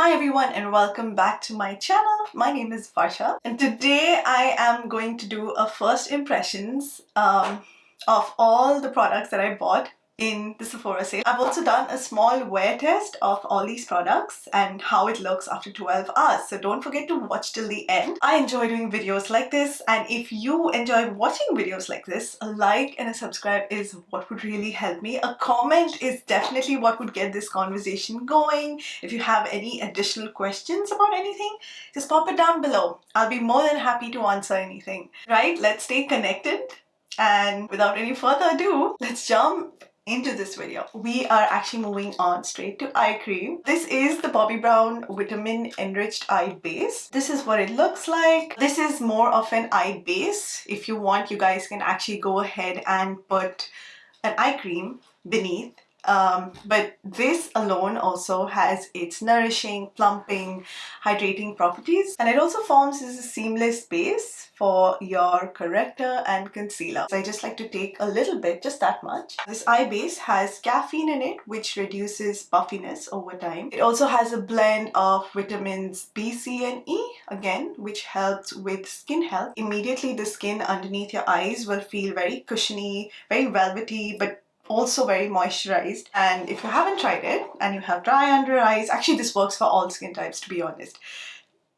Hi everyone and welcome back to my channel. My name is Varsha and today I am going to do a first impressions of all the products that I bought in the Sephora sale. I've also done a small wear test of all these products and how it looks after 12 hours. So don't forget to watch till the end. I enjoy doing videos like this, and if you enjoy watching videos like this, a like and a subscribe is what would really help me. A comment is definitely what would get this conversation going. If you have any additional questions about anything, just pop it down below. I'll be more than happy to answer anything. Right, let's stay connected. And without any further ado, let's jump into this video. We are actually moving on straight to eye cream. This is the Bobbi Brown Vitamin Enriched Eye Base. This is what it looks like. This is more of an eye base. If you want, you guys can actually go ahead and put an eye cream beneath. But this alone also has its nourishing, plumping, hydrating properties, and it also forms as a seamless base for your corrector and concealer. So I just like to take a little bit, just that much. This eye base has caffeine in it, which reduces puffiness over time. It also has a blend of vitamins B, C and E, again, which helps with skin health. Immediately the skin underneath your eyes will feel very cushiony, very velvety, but also very moisturized. And if you haven't tried it and you have dry under eyes, actually this works for all skin types, to be honest,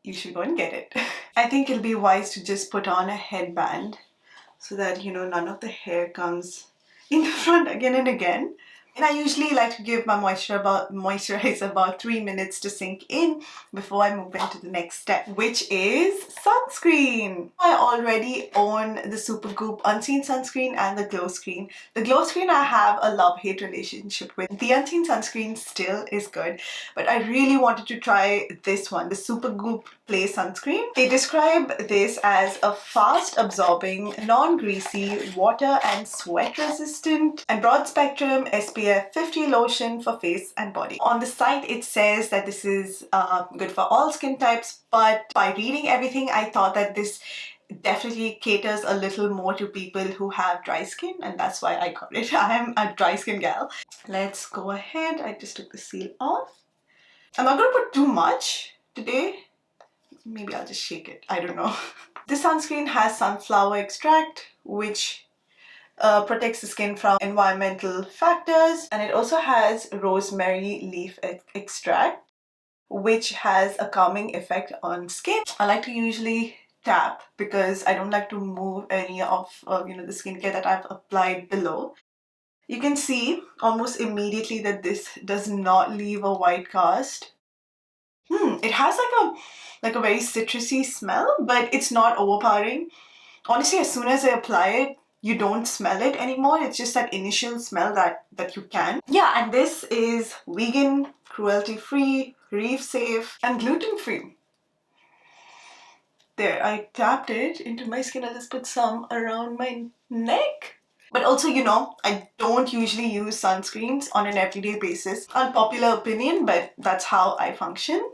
you should go and get it. I think it'll be wise to just put on a headband so that, you know, none of the hair comes in the front again and again. And I usually like to give my moisturizer about 3 minutes to sink in before I move into the next step, which is sunscreen. I already own the Supergoop Unseen Sunscreen and the Glow Screen. The Glow Screen I have a love-hate relationship with. The Unseen Sunscreen still is good, but I really wanted to try this one, the Supergoop Play Sunscreen. They describe this as a fast-absorbing, non-greasy, water and sweat-resistant and broad-spectrum SPF 50 lotion for face and body. On the site it says that this is good for all skin types, but by reading everything I thought that this definitely caters a little more to people who have dry skin, and that's why I got it. I am a dry skin gal. Let's go ahead. I just took the seal off. I'm not going to put too much today. Maybe I'll just shake it. I don't know. This sunscreen has sunflower extract, which protects the skin from environmental factors, and it also has rosemary leaf extract, which has a calming effect on skin. I like to usually tap because I don't like to move any of the skincare that I've applied below. You can see almost immediately that this does not leave a white cast. It has like a very citrusy smell, but it's not overpowering. Honestly, as soon as I apply it, you don't smell it anymore. It's just that initial smell that you can. Yeah, and this is vegan, cruelty-free, reef-safe, and gluten-free. There, I tapped it into my skin. I'll just put some around my neck. But also, you know, I don't usually use sunscreens on an everyday basis. Unpopular opinion, but that's how I function.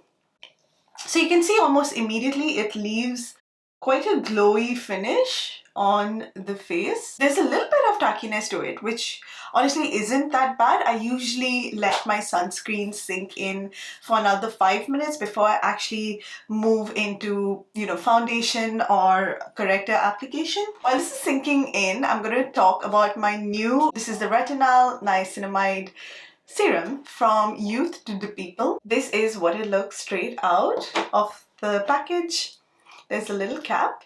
So you can see almost immediately it leaves quite a glowy finish on the face. There's a little bit of tackiness to it, which honestly isn't that bad. I usually let my sunscreen sink in for another 5 minutes before I actually move into, you know, foundation or corrector application. While this is sinking in, I'm going to talk about my new, this is the Retinal Niacinamide Serum from Youth to the People. This is what it looks straight out of the package. There's a little cap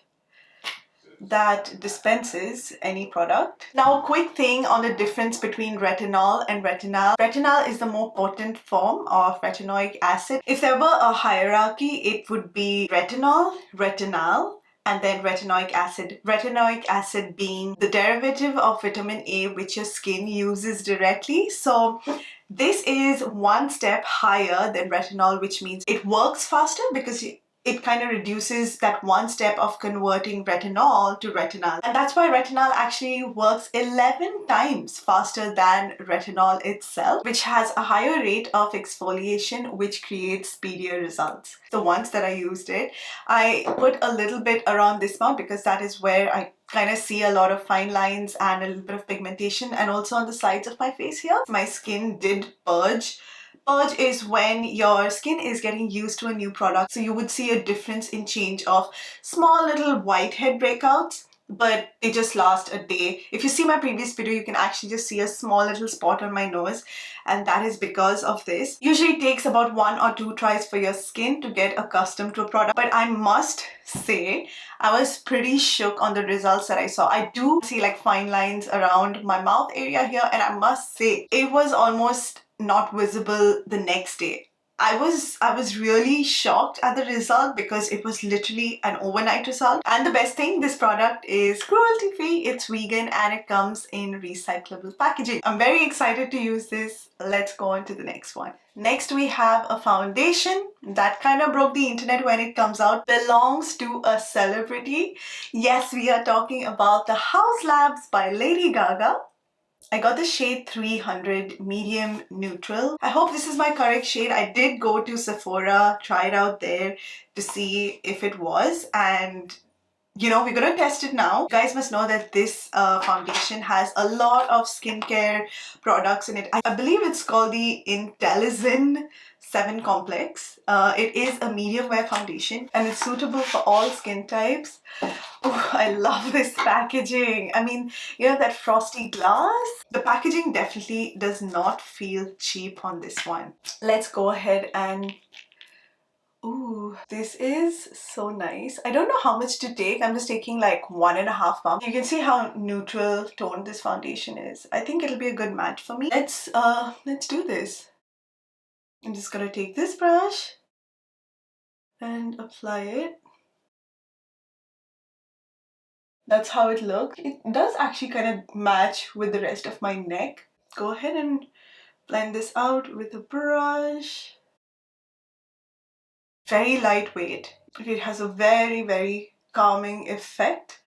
that dispenses any product. Now, a quick thing on the difference between retinol and retinal. Retinal is the more potent form of retinoic acid. If there were a hierarchy, it would be retinol, retinal, and then retinoic acid. Retinoic acid being the derivative of vitamin A, which your skin uses directly. So this is one step higher than retinol, which means it works faster because it kind of reduces that one step of converting retinol to retinal. And that's why retinol actually works 11 times faster than retinol itself, which has a higher rate of exfoliation, which creates speedier results. So once that I used it, I put a little bit around this mouth because that is where I kind of see a lot of fine lines and a little bit of pigmentation, and also on the sides of my face here. My skin did purge Purge is when your skin is getting used to a new product, so you would see a difference in change of small little whitehead breakouts, but they just last a day. If you see my previous video, you can actually just see a small little spot on my nose, and that is because of this. Usually it takes about 1 or 2 tries for your skin to get accustomed to a product, but I must say I was pretty shook on the results that I saw. I do see like fine lines around my mouth area here, and I must say it was almost not visible the next day. I was really shocked at the result because it was literally an overnight result. And the best thing, this product is cruelty free, it's vegan, and it comes in recyclable packaging. I'm very excited to use this. Let's go on to the next one. Next we have a foundation that kind of broke the internet when it comes out. Belongs to a celebrity. Yes, we are talking about the Haus Labs by Lady Gaga. I got the shade 300 medium neutral. I hope this is my correct shade. I did go to Sephora, try it out there to see if it was, and you know, we're gonna test it now. You guys must know that this foundation has a lot of skincare products in it. I believe it's called the Intellizin 7 Complex. It is a medium wear foundation and it's suitable for all skin types. Oh, I love this packaging. I mean, you know, that frosty glass? The packaging definitely does not feel cheap on this one. Let's go ahead and... Ooh, this is so nice. I don't know how much to take. I'm just taking like 1.5 pumps. You can see how neutral toned this foundation is. I think it'll be a good match for me. Let's do this. I'm just gonna take this brush and apply it. That's how it looks. It does actually kind of match with the rest of my neck. Go ahead and blend this out with a brush. Very lightweight. It has a very calming effect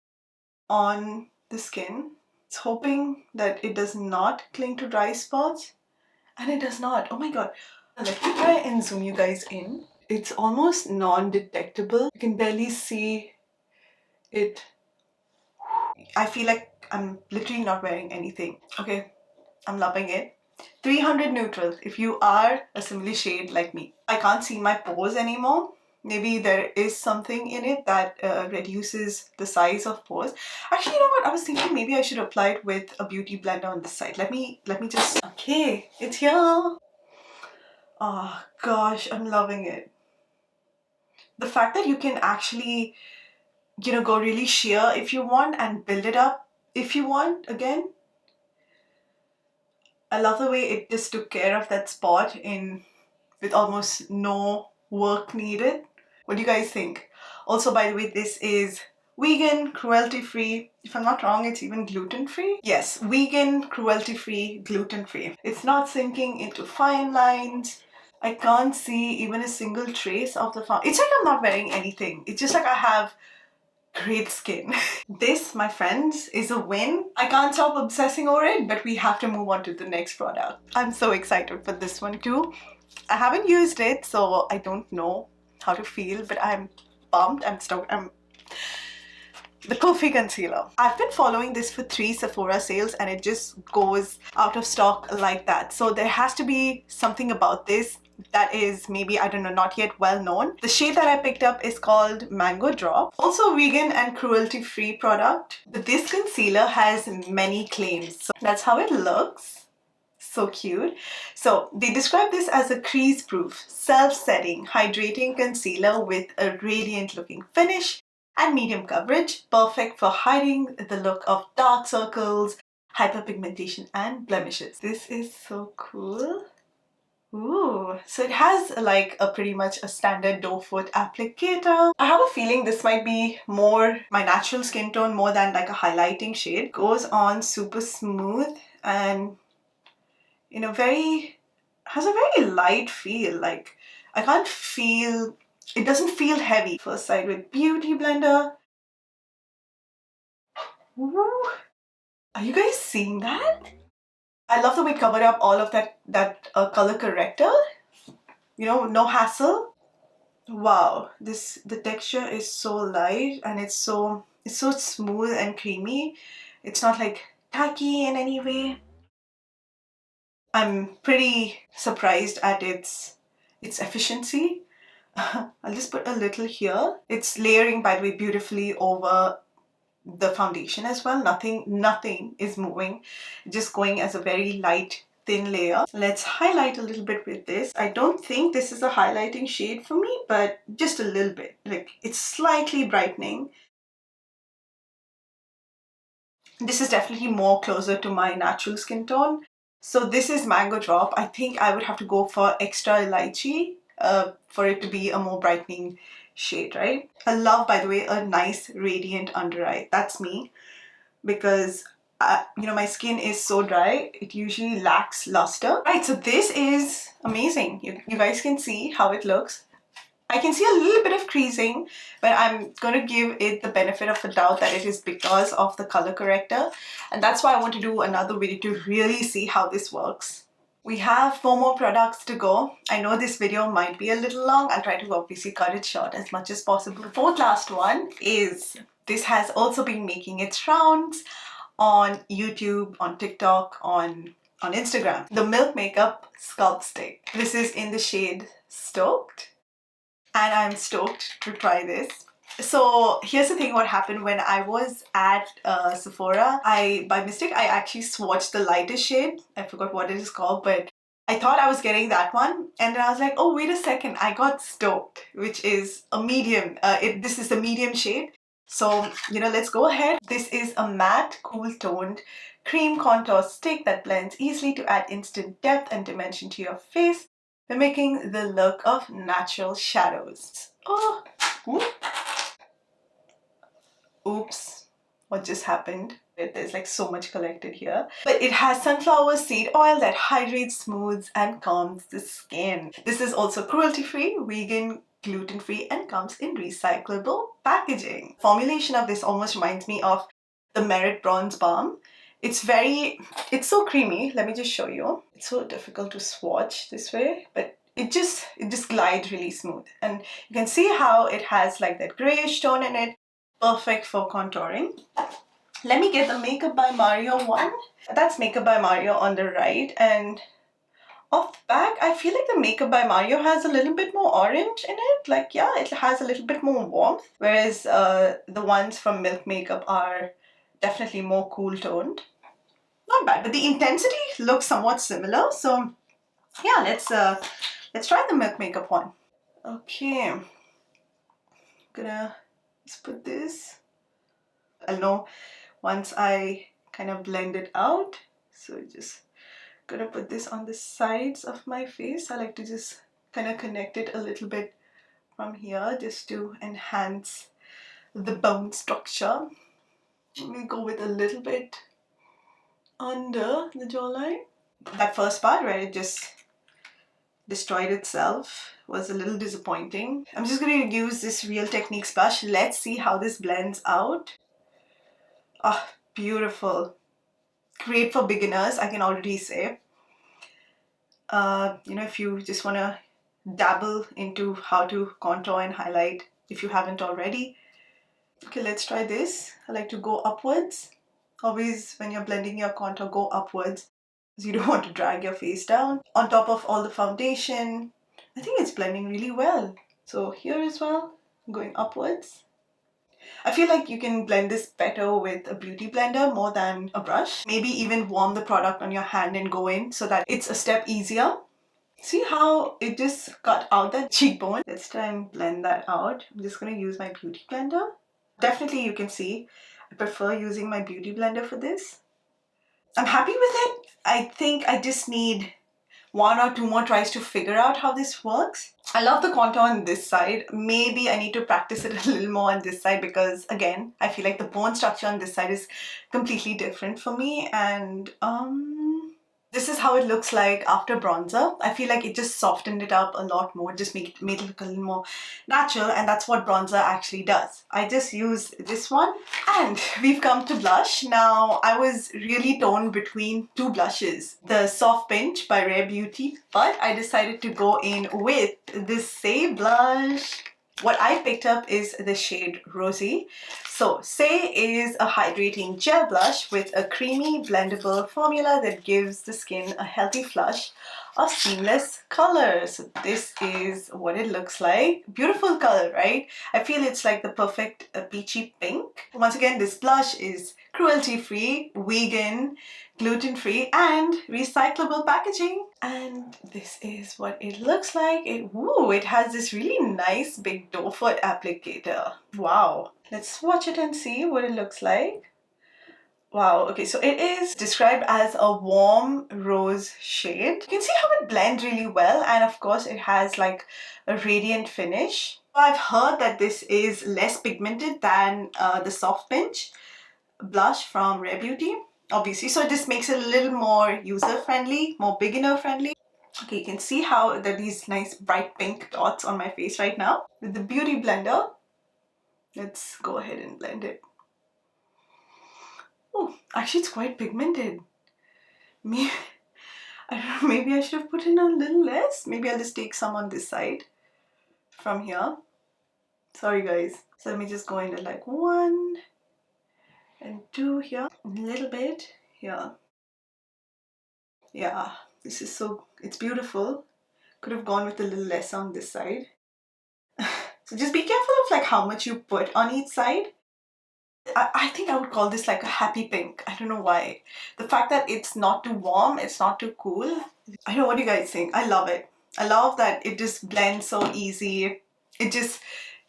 on the skin. It's hoping that it does not cling to dry spots, and it does not. Oh my god. Let me try and zoom you guys in. It's almost non-detectable. You can barely see it. I feel like I'm literally not wearing anything. Okay, I'm loving it. 300 neutral if you are a similar shade like me. I can't see my pores anymore. Maybe there is something in it that reduces the size of pores. Actually, you know what? I was thinking maybe I should apply it with a beauty blender on this side. Let me just... Okay, it's here. Oh gosh, I'm loving it. The fact that you can actually, you know, go really sheer if you want and build it up if you want again. I love the way it just took care of that spot with almost no work needed. What do you guys think? Also, by the way, this is vegan, cruelty-free. If I'm not wrong, it's even gluten-free. Yes, vegan, cruelty-free, gluten-free. It's not sinking into fine lines. I can't see even a single trace of the foundation. It's like I'm not wearing anything. It's just like I have great skin. This, my friends, is a win. I can't stop obsessing over it, but we have to move on to the next product. I'm so excited for this one too. I haven't used it, so I don't know how to feel, but I'm pumped. I'm stoked. The Kulfi concealer. I've been following this for 3 Sephora sales and it just goes out of stock like that. So there has to be something about this that is maybe, I don't know, not yet well known. The shade that I picked up is called Mango Drop. Also vegan and cruelty-free product. But this concealer has many claims. So that's how it looks. So cute. So they describe this as a crease-proof, self-setting, hydrating concealer with a radiant-looking finish and medium coverage, perfect for hiding the look of dark circles, hyperpigmentation, and blemishes. This is so cool. Ooh, so it has like a pretty much a standard doe foot applicator. I have a feeling this might be more my natural skin tone more than like a highlighting shade. Goes on super smooth and in a has a very light feel. Like I can't feel, it doesn't feel heavy. First side with beauty blender. Ooh. Are you guys seeing that? I love the way it covered up all of that color corrector. You know, no hassle. Wow, the texture is so light and it's so smooth and creamy. It's not like tacky in any way. I'm pretty surprised at its efficiency. I'll just put a little here. It's layering, by the way, beautifully over the foundation as well. Nothing is moving, just going as a very light thin layer. Let's highlight a little bit with this. I don't think this is a highlighting shade for me, but just a little bit. Like, it's slightly brightening. This is definitely more closer to my natural skin tone. So this is Mango Drop. I think I would have to go for Extra Lychee for it to be a more brightening shade, right? I love, by the way, a nice radiant under eye. That's me, because you know, my skin is so dry, it usually lacks luster. Right, so this is amazing. You guys can see how it looks. I can see a little bit of creasing, but I'm going to give it the benefit of the doubt that it is because of the color corrector. And that's why I want to do another video to really see how this works. We have 4 more products to go. I know this video might be a little long. I'll try to obviously cut it short as much as possible. The 4th last one is, this has also been making its rounds on YouTube, on TikTok, on Instagram. The Milk Makeup Sculpt Stick. This is in the shade Stoked, and I'm stoked to try this. So here's the thing, what happened when I was at Sephora, by mistake I actually swatched the lightest shade. I forgot what it is called, but I thought I was getting that one, and then I was like, oh wait a second, I got Stoked, which is a medium. This is the medium shade. So, you know, let's go ahead. This is a matte, cool toned cream contour stick that blends easily to add instant depth and dimension to your face, mimicking the look of natural shadows. Oh, oops, what just happened? There's like so much collected here. But it has sunflower seed oil that hydrates, smooths, and calms the skin. This is also cruelty-free, vegan, gluten-free, and comes in recyclable packaging. Formulation of this almost reminds me of the Merit Bronze Balm. It's so creamy. Let me just show you. It's so difficult to swatch this way, but it just glides really smooth. And you can see how it has like that grayish tone in it. Perfect for contouring. Let me get the Makeup by Mario one. That's Makeup by Mario on the right, and off the back, I feel like the Makeup by Mario has a little bit more orange in it. Like, yeah, it has a little bit more warmth, whereas the ones from Milk Makeup are definitely more cool toned. Not bad, but the intensity looks somewhat similar. So yeah, let's try the Milk Makeup one. Okay, gonna just put this. I'll know once I kind of blend it out. So just gonna put this on the sides of my face. I like to just kind of connect it a little bit from here just to enhance the bone structure. Let me go with a little bit under the jawline. That first part where it just destroyed itself was a little disappointing. I'm just going to use this Real Techniques brush. Let's see how this blends out. Ah, beautiful. Great for beginners, I can already say. You know, if you just want to dabble into how to contour and highlight if you haven't already. Okay, let's try this. I like to go upwards. Always when you're blending your contour, go upwards, because you don't want to drag your face down. On top of all the foundation, I think it's blending really well. So here as well, going upwards. I feel like you can blend this better with a beauty blender more than a brush. Maybe even warm the product on your hand and go in so that it's a step easier. See how it just cut out that cheekbone? Let's try and blend that out. I'm just going to use my beauty blender. Definitely you can see I prefer using my beauty blender for this. I'm happy with it. I think I just need 1 or 2 more tries to figure out how this works. I love the contour on this side. Maybe I need to practice it a little more on this side because, again, I feel like the bone structure on this side is completely different for me, and this is how it looks like after bronzer. I feel like it just softened it up a lot more, just made it look a little more natural, and that's what bronzer actually does. I just use this one, and we've come to blush. Now, I was really torn between 2 blushes, the Soft Pinch by Rare Beauty, but I decided to go in with this Saie blush. what I picked up is the shade Rosy. So Saie is a hydrating gel blush with a creamy blendable formula that gives the skin a healthy flush of seamless color. So this is what it looks like. Beautiful color, right? I feel it's like the perfect peachy pink. Once again, this blush is cruelty-free, vegan, gluten-free, and recyclable packaging. And this is what it looks like. It has this really nice big doe foot applicator. Wow. Let's swatch it and see what it looks like. Wow, okay, so it is described as a warm rose shade. You can see how it blends really well, and of course it has like a radiant finish. I've heard that this is less pigmented than the Soft Pinch blush from Rare Beauty, obviously, so this makes it a little more user-friendly, more beginner-friendly. Okay, you can see how there are these nice bright pink dots on my face right now. With the Beauty Blender, let's go ahead and blend it. Oh, actually it's quite pigmented. Maybe, I don't know, maybe I should have put in a little less. Maybe I'll just take some on this side from here. Sorry guys. So let me just go into like 1 and 2 here. A little bit here. Yeah, this is so, it's beautiful. Could have gone with a little less on this side. So just be careful of like how much you put on each side. I think I would call this like a happy pink. I don't know why. The fact that it's not too warm, it's not too cool. I don't know, what do you guys think? I love it. I love that it just blends so easy. It just,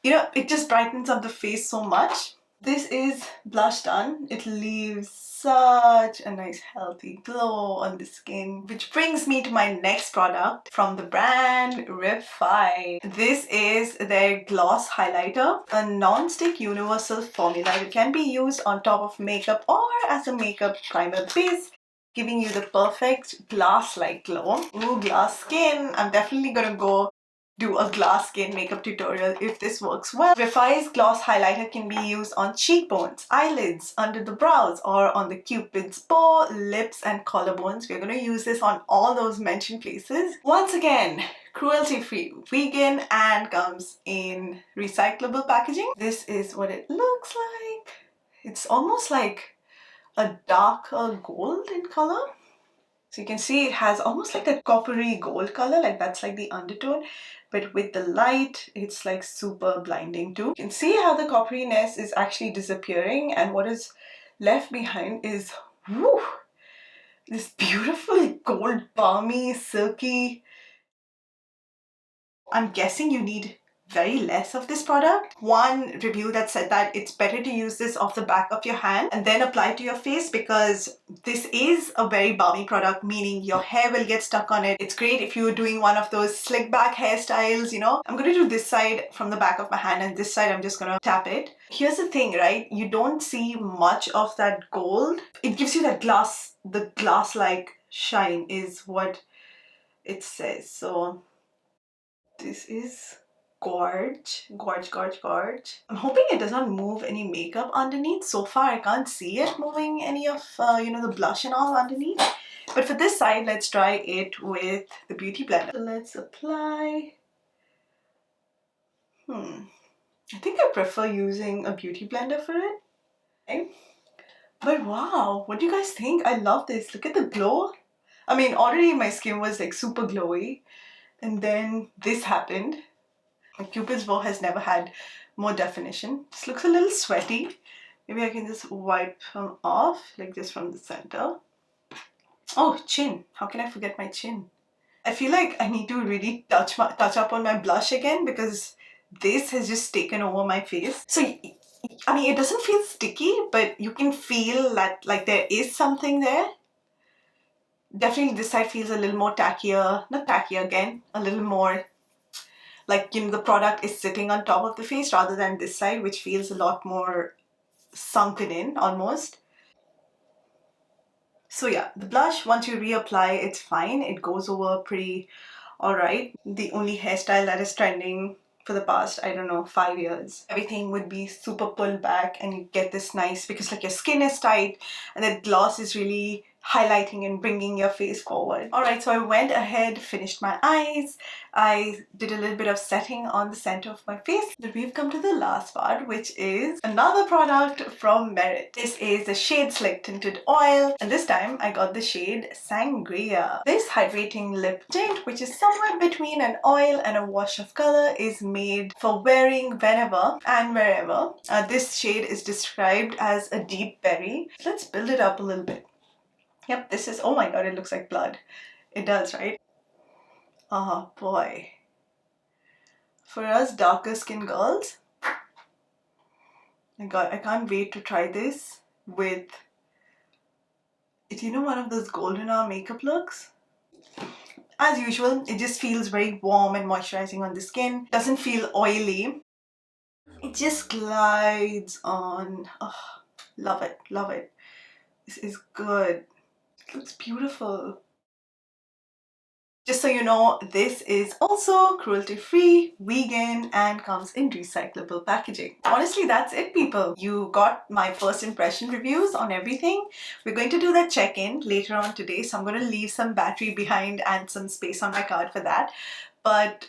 you know, it just brightens up the face so much. This is blush done. It leaves such a nice healthy glow on the skin, which brings me to my next product from the brand Refy. This is their gloss highlighter, a non-stick universal formula that can be used on top of makeup or as a makeup primer base, giving you the perfect glass-like glow. Ooh, glass skin. I'm definitely gonna go do a glass skin makeup tutorial if this works well. Refy's gloss highlighter can be used on cheekbones, eyelids, under the brows, or on the cupid's bow, lips, and collarbones. We're going to use this on all those mentioned places. Once again, cruelty-free, vegan, and comes in recyclable packaging. This is what it looks like. It's almost like a darker gold in color. So you can see it has almost like that coppery gold color, like that's like the undertone, but with the light, it's like super blinding too. You can see how the copperiness is actually disappearing, and what is left behind is, woo, this beautiful gold, balmy, silky. I'm guessing you need very less of this product. One review that said that it's better to use this off the back of your hand and then apply it to your face, because this is a very balmy product, meaning your hair will get stuck on it. It's great if you're doing one of those slick back hairstyles, you know. I'm gonna do this side from the back of my hand, and this side I'm just gonna tap it. Here's the thing, right? You don't see much of that gold. It gives you that glass, the glass-like shine is what it says. So this is gorge. I'm hoping it does not move any makeup underneath. So far I can't see it moving any of you know, the blush and all underneath. But for this side, let's try it with the Beauty Blender. So let's apply. I think I prefer using a Beauty Blender for it. Okay. But wow, what do you guys think? I love this. Look at the glow. I mean, already my skin was like super glowy, and then this happened. My Cupid's bow has never had more definition. This looks a little sweaty. Maybe I can just wipe them off, like just from the center. Oh, chin. How can I forget my chin? I feel like I need to really touch up on my blush again, because this has just taken over my face. So, I mean, it doesn't feel sticky, but you can feel that like there is something there. Definitely this side feels a little more tackier. Not tackier again, a little more like, you know, the product is sitting on top of the face rather than this side, which feels a lot more sunken in almost. So yeah, the blush, once you reapply, it's fine. It goes over pretty alright. The only hairstyle that is trending for the past, I don't know, 5 years. Everything would be super pulled back, and you get this nice, because like your skin is tight and the gloss is really highlighting and bringing your face forward. Alright, so I went ahead, finished my eyes. I did a little bit of setting on the center of my face. But we've come to the last part, which is another product from Merit. This is the Shade Slick Tinted Oil, and this time I got the shade Sangria. This hydrating lip tint, which is somewhere between an oil and a wash of color, is made for wearing whenever and wherever. This shade is described as a deep berry. Let's build it up a little bit. Yep, this is, oh my god, it looks like blood. It does, right? Oh boy. For us darker skin girls, my god, I can't wait to try this with, you know, one of those golden hour makeup looks. As usual, it just feels very warm and moisturizing on the skin. Doesn't feel oily. It just glides on. Oh, love it, love it. This is good. It looks beautiful. Just so you know, this is also cruelty-free, vegan, and comes in recyclable packaging. Honestly, that's it, people. You got my first impression reviews on everything. We're going to do that check-in later on today, so I'm going to leave some battery behind and some space on my card for that. But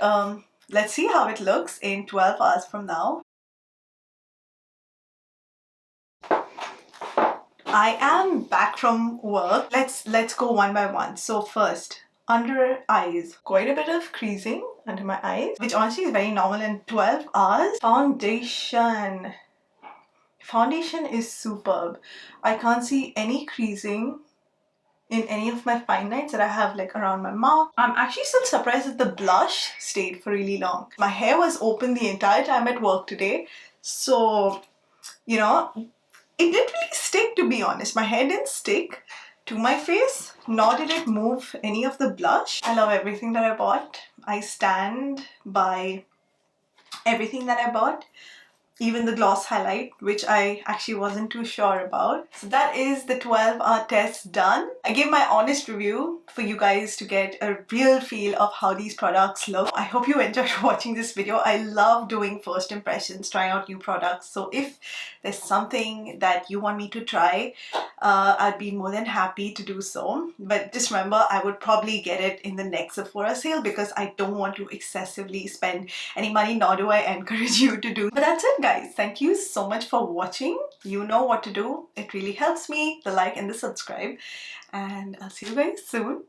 let's see how it looks in 12 hours from now. I am back from work. Let's go one by one. So first, under eyes, quite a bit of creasing under my eyes, which honestly is very normal in 12 hours. Foundation is superb. I can't see any creasing in any of my fine lines that I have like around my mouth. I'm actually still surprised that the blush stayed for really long. My hair was open the entire time at work today, so you know, it didn't really stick, to be honest. My hair didn't stick to my face, nor did it move any of the blush. I love everything that I bought. I stand by everything that I bought. Even the gloss highlight, which I actually wasn't too sure about. So that is the 12-hour test done. I gave my honest review for you guys to get a real feel of how these products look. I hope you enjoyed watching this video. I love doing first impressions, trying out new products. So if there's something that you want me to try, I'd be more than happy to do so. But just remember, I would probably get it in the next Sephora sale because I don't want to excessively spend any money, nor do I encourage you to do. But that's it, guys. Thank you so much for watching. You know what to do. It really helps me, the like and the subscribe. And I'll see you guys soon.